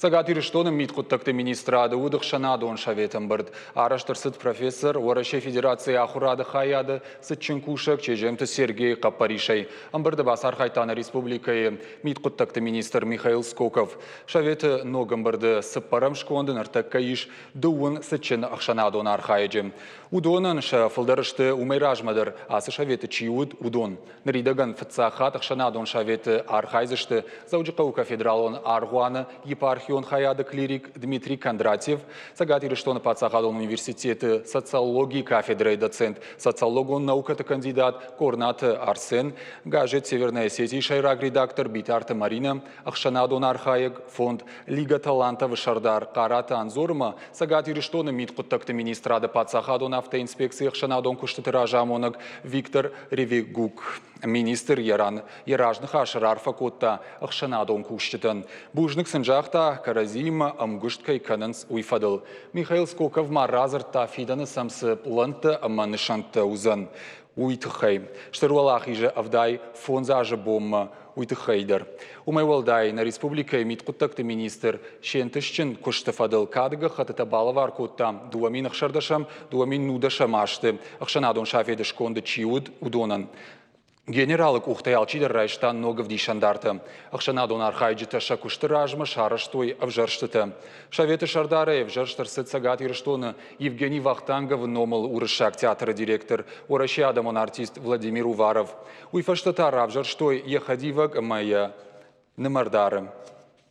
Цагат ирыштоным миткуттакты министрады удық шанадон шаветім бірд. Араштырсыд профессор Ораше Федерации ахурады хаяды сытчын кушак чежемті Сергей Қаппаришай. Амбірді басар қайтаны республикайы миткуттакты министр Михаил Скоков. Шаветі ногым бірді сыппарам шкондын артакка иш дуын сытчын ақшанадон архайджы. Удонын фылдарышты умайражмадыр, асы шаветі чиуд удон. Нридаган фытсахат ақшанадон шаветі архайзышты Зауджықаука федералон аргуаны епархион хаяды клирик Дмитрий Кондратьев. Цагат ирыштоны Пацахадон университеты социологии кафедры доцент, социологон наукаты кандидат Корнаты Арсен, газет Северная Осетия шайраг редактор Битарты Марина, Ахшанадон архаек, фонд Лига талантов Шардар Карата Анзорма, цагат ирыштоны миткуттакты министрады Пацахадон автоинспекции Ахшанадон куштытыра жамонок Виктор Ревигук. Министр Яражных Ашрар Факотта Ахшанадон куштытын. Бужник сынжақта Каразима амгушткай кананс уйфадыл. Михаил Скоков маразыр тафиданы самсы планты аманышанты узан. Уйтхай. Штыруалах иже авдай фонзажы бомма уйтхайдыр. Умайвалдай на республика миткуттакты министр шентышчын куштыфадыл кадыга хатыта балавар котта дуамин ахшардашам, дуамин нудашам ашты. Ахшанадон шафеды шконды чиуд удонан. Генералык ухтаялчидер райштан ногов дишандарты. Ахшанадон архайджита шакуштыражма шараштой авжарштыты. Шаветы шардары авжарштырсы цагат ирыштоны Евгений Вахтангов номыл урышак театра директор, Ораше адамон артист Владимир Уваров. Уйфаштатар авжарштой ехадивак мая нымардары.